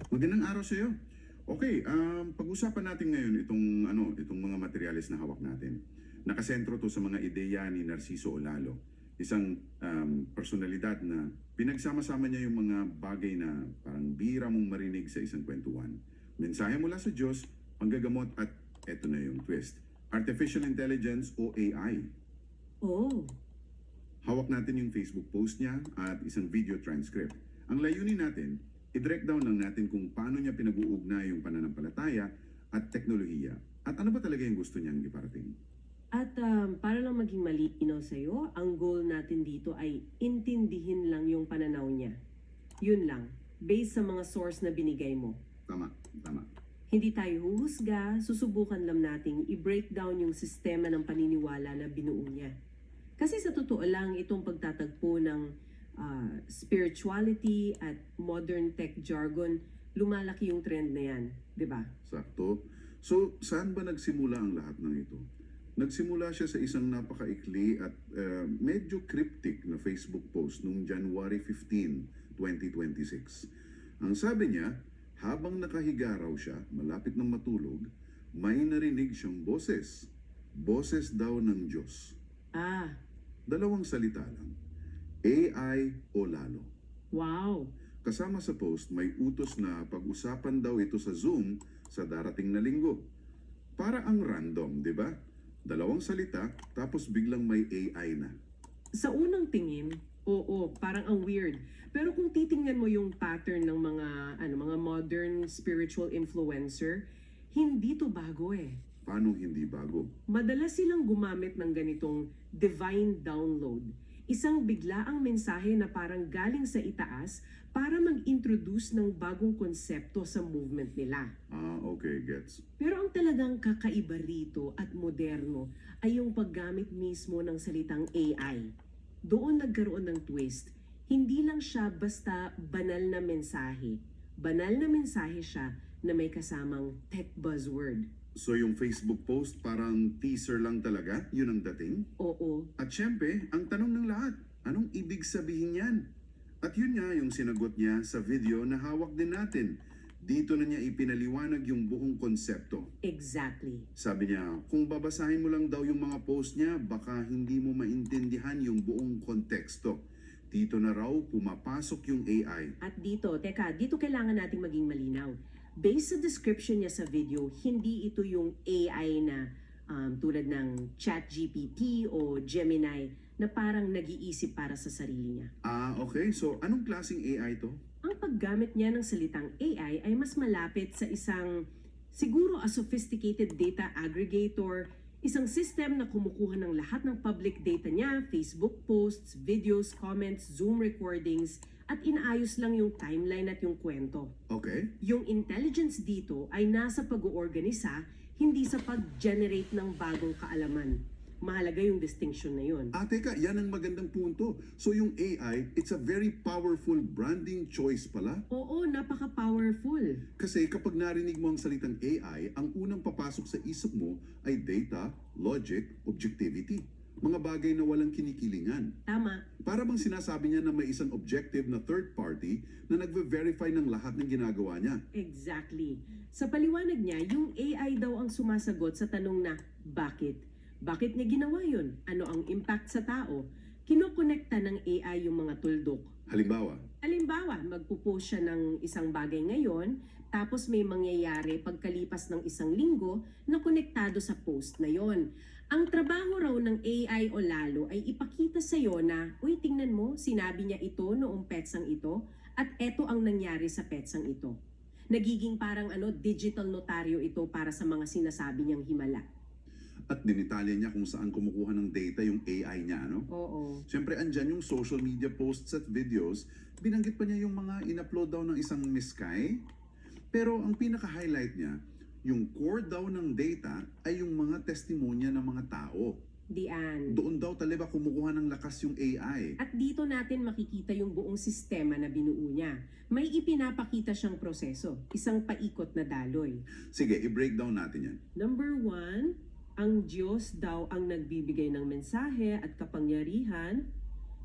Magandang araw sa iyo. Okay, pag-usapan natin ngayon itong mga materyales na hawak natin. Nakasentro to sa mga ideya ni Narciso Olalo, isang personalidad na pinagsama-sama niya yung mga bagay na parang bihira mong marinig sa isang kwentuhan. Mensahe mula sa Diyos, panggagamot at eto na yung twist. Artificial Intelligence o AI. Oh, Hawak natin yung Facebook post niya at isang video transcript. Ang layunin natin, i-break down lang natin kung paano niya pinag-uugnay yung pananampalataya at teknolohiya. At ano ba talaga yung gusto niyang iparating? at para lang maging malinaw sa'yo, ang goal natin dito ay intindihin lang yung pananaw niya. Yun lang, based sa mga source na binigay mo. Tama, tama. Hindi tayo huhusga, susubukan lang nating i-break down yung sistema ng paniniwala na binuo niya. Kasi sa totoo lang, itong pagtatagpo ng spirituality at modern tech jargon, lumalaki yung trend na yan, di ba? Sakto. So, saan ba nagsimula ang lahat ng ito? Nagsimula siya sa isang napakaikli at medyo cryptic na Facebook post noong January 15, 2026. Ang sabi niya, habang nakahiga raw siya, malapit ng matulog, may narinig siyang boses. Boses daw ng Diyos. Ah, Dalawang salita lang. AI o lalo. wow! Kasama sa post, may utos na pag-usapan daw ito sa Zoom sa darating na linggo. Para ang random, di ba? Dalawang salita, tapos biglang may AI na. Sa unang tingin, oo, parang ang weird. Pero kung titingnan mo yung pattern ng mga modern spiritual influencer, hindi to bago eh. Paano hindi bago? Madalas silang gumamit ng ganitong divine download. Isang biglaang mensahe na parang galing sa itaas para mag-introduce ng bagong konsepto sa movement nila. Okay, gets. Pero ang talagang kakaiba rito at moderno ay yung paggamit mismo ng salitang AI. Doon nagkaroon ng twist. Hindi lang siya basta banal na mensahe. Banal na mensahe siya na may kasamang tech buzzword. So yung Facebook post parang teaser lang talaga? Yun ang dating? Oo, At syempre, ang tanong ng lahat, anong ibig sabihin yan? At yun nga yung sinagot niya sa video na hawak din natin. Dito na niya ipinaliwanag yung buong konsepto. exactly. Sabi niya, kung babasahin mo lang daw yung mga post niya, baka hindi mo maintindihan yung buong konteksto. Dito na raw pumapasok yung AI. At dito kailangan nating maging malinaw. Based sa description niya sa video, hindi ito yung AI na tulad ng ChatGPT o Gemini na parang nag-iisip para sa sarili niya. Okay. So anong klaseng AI to? Ang paggamit niya ng salitang AI ay mas malapit sa siguro a sophisticated data aggregator, isang system na kumukuha ng lahat ng public data niya, Facebook posts, videos, comments, Zoom recordings, at inaayos lang yung timeline at yung kwento. Okay. Yung intelligence dito ay nasa pag-oorganisa, hindi sa pag-generate ng bagong kaalaman. Mahalaga yung distinction na yun. Teka, yan ang magandang punto. So yung AI, it's a very powerful branding choice pala. Oo, napaka-powerful. Kasi kapag narinig mo ang salitang AI, ang unang papasok sa isip mo ay data, logic, objectivity. Mga bagay na walang kinikilingan. Tama. Para bang sinasabi niya na may isang objective na third party na nagve-verify ng lahat ng ginagawa niya. Exactly. Sa paliwanag niya, yung AI daw ang sumasagot sa tanong na, bakit? Bakit niya ginawa yun? Ano ang impact sa tao? Kinokonekta ng AI yung mga tuldok. Halimbawa, magpo-post siya ng isang bagay ngayon, tapos may mangyayari pagkalipas ng isang linggo na konektado sa post na yon. Ang trabaho raw ng AI o lalo ay ipakita sa iyo na, uy, tingnan mo, sinabi niya ito noong petsang ito, at eto ang nangyari sa petsang ito. Nagiging parang digital notaryo ito para sa mga sinasabi niyang himala. At dinitalya niya kung saan kumukuha ng data yung AI niya, no? Oo. Siyempre, andyan yung social media posts at videos. Binanggit pa niya yung mga in-upload daw ng isang Miss Kai. Pero ang pinaka-highlight niya, yung core daw ng data ay yung mga testimonya ng mga tao. Diyan. Doon daw talaga kumukuha ng lakas yung AI. At dito natin makikita yung buong sistema na binuo niya. May ipinapakita siyang proseso, isang paikot na daloy. Sige, i-breakdown natin yan. Number 1, ang Diyos daw ang nagbibigay ng mensahe at kapangyarihan.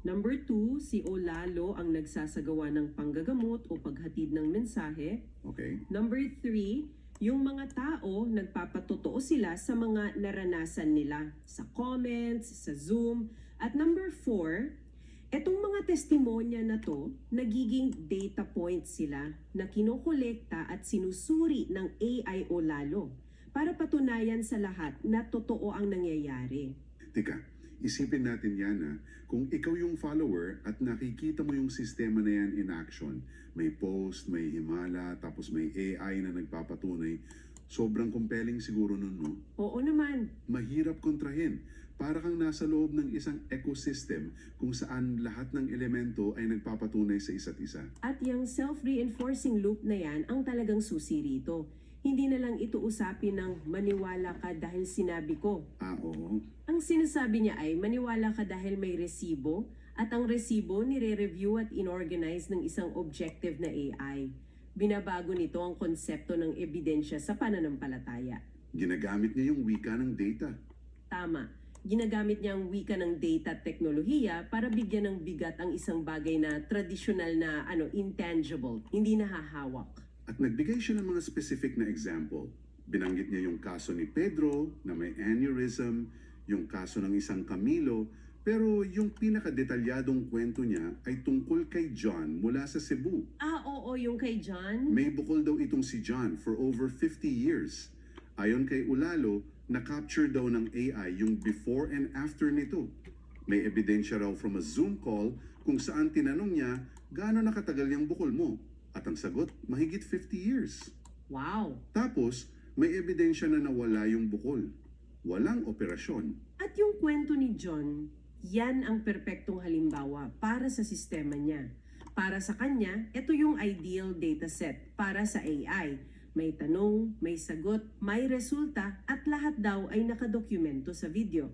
Number 2, si Olalo ang nagsasagawa ng panggagamot o paghatid ng mensahe. Okay? Number 3, yung mga tao, nagpapatotoo sila sa mga naranasan nila sa comments, sa Zoom. At number 4, etong mga testimonya na to, nagiging data points sila na kinokolekta at sinusuri ng AI o lalo para patunayan sa lahat na totoo ang nangyayari. Teka, isipin natin yan kung ikaw yung follower at nakikita mo yung sistema na yan in action, may post, may himala, tapos may AI na nagpapatunay, sobrang compelling siguro nun, no? Oo naman, Mahirap kontrahin. Para kang nasa loob ng isang ecosystem kung saan lahat ng elemento ay nagpapatunay sa isa't isa. at yung self-reinforcing loop na yan ang talagang susi rito. Hindi na lang ito usapin ng maniwala ka dahil sinabi ko. Oo. Ang sinasabi niya ay maniwala ka dahil may resibo at ang resibo nire-review at inorganize ng isang objective na AI. Binabago nito ang konsepto ng ebidensya sa pananampalataya. Ginagamit niya yung wika ng data. Tama. Ginagamit niya ang wika ng data at teknolohiya para bigyan ng bigat ang isang bagay na tradisyonal na intangible, hindi nahahawak. At nagbigay siya ng mga specific na example. Binanggit niya yung kaso ni Pedro na may aneurysm, yung kaso ng isang Camilo, pero yung pinakadetalyadong kwento niya ay tungkol kay John mula sa Cebu. Oo, yung kay John. May bukol daw itong si John for over 50 years. Ayon kay Ulalo, na-capture daw ng AI yung before and after nito. May ebidensya raw from a Zoom call kung saan tinanong niya gaano nakatagal yung bukol mo. At ang sagot, mahigit 50 years. Wow! Tapos, may ebidensya na nawala yung bukol. Walang operasyon. At yung kwento ni John, yan ang perpektong halimbawa para sa sistema niya. Para sa kanya, ito yung ideal dataset para sa AI. May tanong, may sagot, may resulta, at lahat daw ay nakadokumento sa video.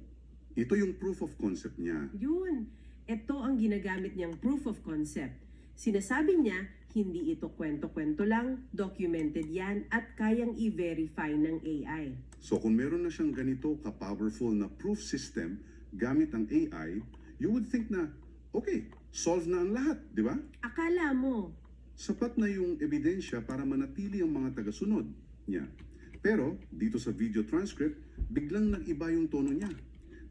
Ito yung proof of concept niya. Yun, ito ang ginagamit niyang proof of concept. Sinasabi niya, hindi ito kwento-kwento lang, documented yan at kayang i-verify ng AI. So kung meron na siyang ganito ka-powerful na proof system gamit ang AI, you would think na, okay, solve na ang lahat, di ba? Akala mo, Sapat na yung ebidensya para manatili ang mga tagasunod niya. Pero dito sa video transcript, biglang nag-iba yung tono niya.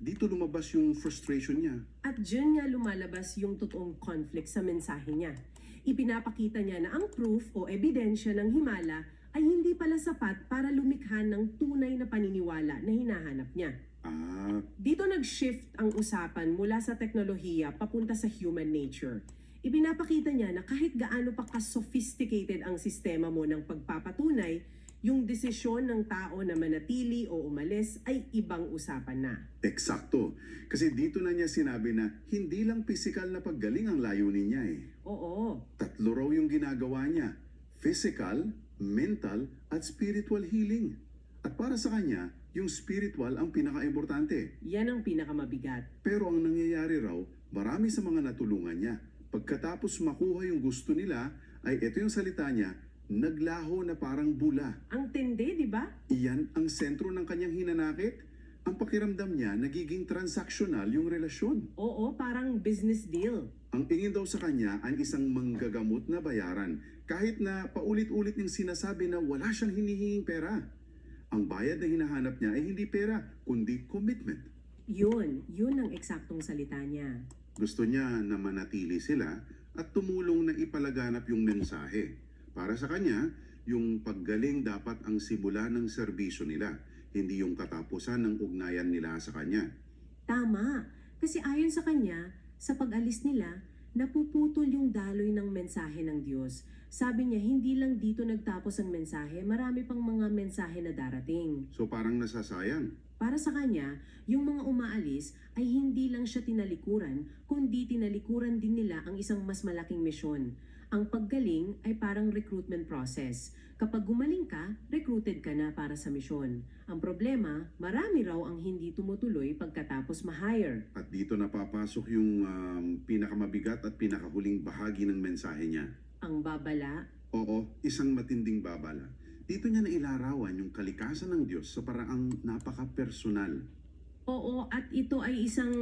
Dito lumabas yung frustration niya. at dyan nga lumalabas yung totoong conflict sa mensahe niya. Ipinapakita niya na ang proof o ebidensya ng himala ay hindi pala sapat para lumikha ng tunay na paniniwala na hinahanap niya. Dito nag-shift ang usapan mula sa teknolohiya papunta sa human nature. Ipinapakita niya na kahit gaano pa ka-sophisticated ang sistema mo ng pagpapatunay, yung desisyon ng tao na manatili o umalis ay ibang usapan na. Eksakto. Kasi dito na niya sinabi na hindi lang physical na paggaling ang layunin niya eh. Oo, 3 raw yung ginagawa niya. Physical, mental, at spiritual healing. At para sa kanya, yung spiritual ang pinaka-importante. yan ang pinakamabigat. Pero ang nangyayari raw, marami sa mga natulungan niya. Pagkatapos makuha yung gusto nila, ay ito yung salita niya, naglaho na parang bula. Ang tindi, di ba? Iyan ang sentro ng kanyang hinanakit. Ang pakiramdam niya, nagiging transactional yung relasyon. Oo, parang business deal. Ang tingin daw sa kanya ay isang manggagamot na bayaran, kahit na paulit-ulit niyang sinasabi na wala siyang hinihinging pera. Ang bayad na hinahanap niya ay hindi pera, kundi commitment. Yun ang eksaktong salita niya. Gusto niya na manatili sila at tumulong na ipalaganap yung mensahe. Para sa kanya, yung paggaling dapat ang simula ng serbisyo nila, hindi yung katapusan ng ugnayan nila sa kanya. Tama, kasi ayon sa kanya, sa pag-alis nila, napuputol yung daloy ng mensahe ng Diyos. Sabi niya, hindi lang dito nagtapos ang mensahe, marami pang mga mensahe na darating. So parang nasasayang. Para sa kanya, yung mga umaalis ay hindi lang siya tinalikuran, kundi tinalikuran din nila ang isang mas malaking misyon. Ang paggaling ay parang recruitment process. Kapag gumaling ka, recruited ka na para sa misyon. Ang problema, marami raw ang hindi tumutuloy pagkatapos ma-hire. At dito napapasok yung pinakamabigat at pinakahuling bahagi ng mensahe niya. Ang babala, Oo, isang matinding babala. Dito niya nailarawan yung kalikasan ng Diyos sa paraang napaka-personal. Oo, at ito ay isang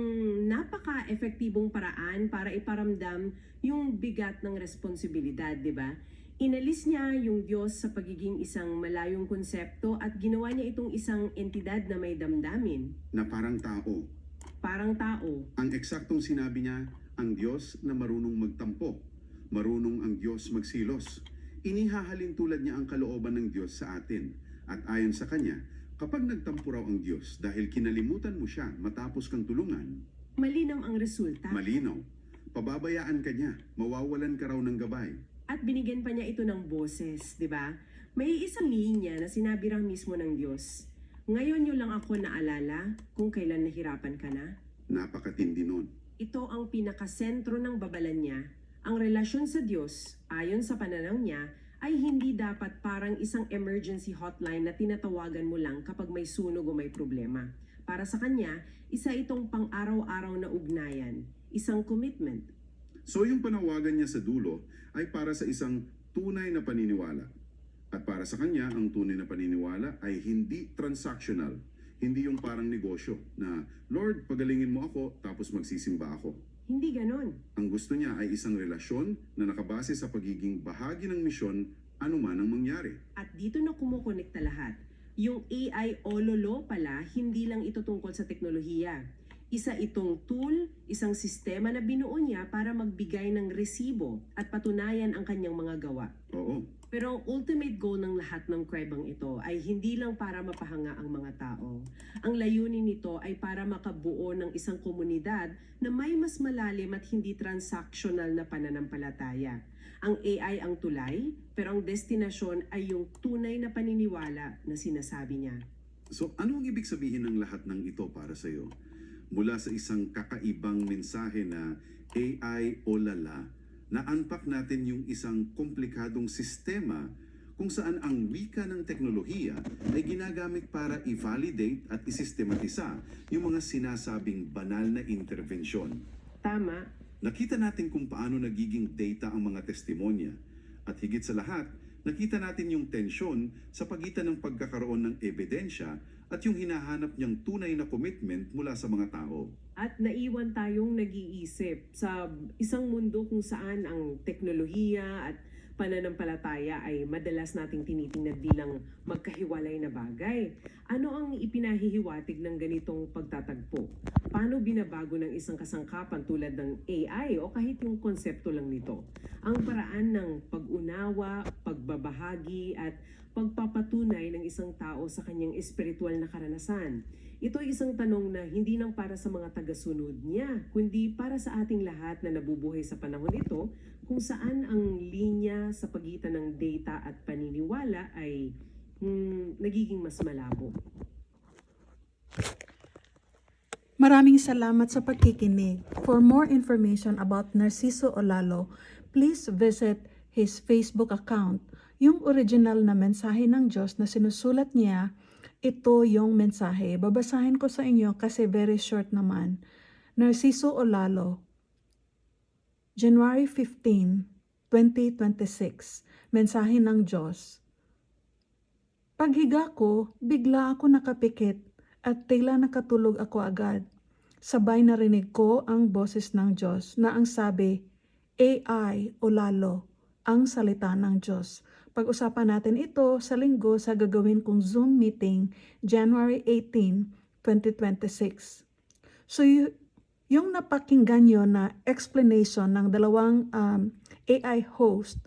napaka-epektibong paraan para iparamdam yung bigat ng responsibilidad, di ba? Inalis niya yung Diyos sa pagiging isang malayong konsepto at ginawa niya itong isang entidad na may damdamin, Na parang tao. parang tao. Ang eksaktong sinabi niya, ang Diyos na marunong magtampo, marunong ang Diyos magsilos. Inihahalin tulad niya ang kalooban ng Diyos sa atin. At ayon sa kanya, kapag nagtampo raw ang Diyos dahil kinalimutan mo siya matapos kang tulungan, Malinaw ang resulta. malinaw, pababayaan ka niya, mawawalan ka raw ng gabay. At binigyan pa niya ito ng boses, di ba? May isang linya na sinabi raw mismo ng Diyos, "Ngayon niyo lang ako naalala kung kailan nahirapan ka na." Napakatindi nun. Ito ang pinakasentro ng babalan niya. Ang relasyon sa Diyos, ayon sa pananaw niya, ay hindi dapat parang isang emergency hotline na tinatawagan mo lang kapag may sunog o may problema. Para sa kanya, isa itong pang-araw-araw na ugnayan, isang commitment. So yung panawagan niya sa dulo ay para sa isang tunay na paniniwala. At para sa kanya, ang tunay na paniniwala ay hindi transactional. Hindi yung parang negosyo na, Lord, pagalingin mo ako, tapos magsisimba ako. Hindi ganon. Ang gusto niya ay isang relasyon na nakabase sa pagiging bahagi ng misyon anuman ang mangyari. At dito na kumukonekta lahat. Yung AI o lolo pala, hindi lang ito tungkol sa teknolohiya. Isa itong tool, isang sistema na binuo niya para magbigay ng resibo at patunayan ang kanyang mga gawa. Oo. Pero ang ultimate goal ng lahat ng kwebang ito ay hindi lang para mapahanga ang mga tao. Ang layunin nito ay para makabuo ng isang komunidad na may mas malalim at hindi transactional na pananampalataya. Ang AI ang tulay, pero ang destinasyon ay yung tunay na paniniwala na sinasabi niya. So ano ang ibig sabihin ng lahat ng ito para sa iyo? Mula sa isang kakaibang mensahe na AI o lala, na-unpack natin yung isang komplikadong sistema kung saan ang wika ng teknolohiya ay ginagamit para i-validate at isistematisa yung mga sinasabing banal na intervensyon. Tama. Nakita natin kung paano nagiging data ang mga testimonya. At higit sa lahat, nakita natin yung tensyon sa pagitan ng pagkakaroon ng ebidensya at yung hinahanap niyang tunay na commitment mula sa mga tao. At naiwan tayong nag-iisip sa isang mundo kung saan ang teknolohiya at pananampalataya ay madalas nating tinitingnan bilang magkahiwalay na bagay. Ano ang ipinahihiwatig ng ganitong pagtatagpo? Paano binabago ng isang kasangkapan tulad ng AI o kahit yung konsepto lang nito? Ang paraan ng pag-unawa, pagbabahagi at pagpapatunay ng isang tao sa kanyang espiritual na karanasan. Ito ay isang tanong na hindi lang para sa mga tagasunod niya, kundi para sa ating lahat na nabubuhay sa panahon ito, kung saan ang linya sa pagitan ng data at paniniwala ay nagiging mas malabo. Maraming salamat sa pagkikinig. For more information about Narciso Olalo, please visit his Facebook account. Yung original na mensahe ng Diyos na sinusulat niya, ito yung mensahe. Babasahin ko sa inyo kasi very short naman. Narciso Olalo, January 15, 2026. Mensahe ng Diyos. Paghiga ko, bigla ako nakapikit at tila nakatulog ako agad. Sabay narinig ko ang boses ng Diyos na ang sabi, AI Olalo, ang salita ng Diyos. Pag-usapan natin ito sa linggo sa gagawin kong Zoom meeting January 18, 2026. So yung napakinggan nyo na explanation ng dalawang AI host,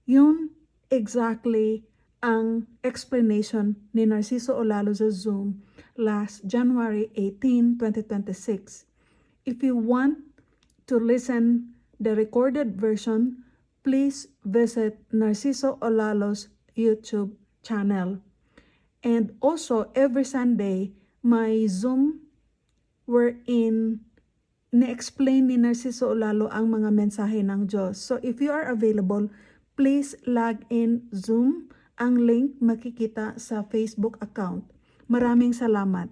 yun exactly ang explanation ni Narciso Olalo sa Zoom last January 18, 2026. If you want to listen the recorded version, please visit Narciso Olalo's YouTube channel. And also, every Sunday, my Zoom wherein na-explain ni Narciso Olalo ang mga mensahe ng Diyos. So, if you are available, please log in Zoom. Ang link makikita sa Facebook account. Maraming salamat.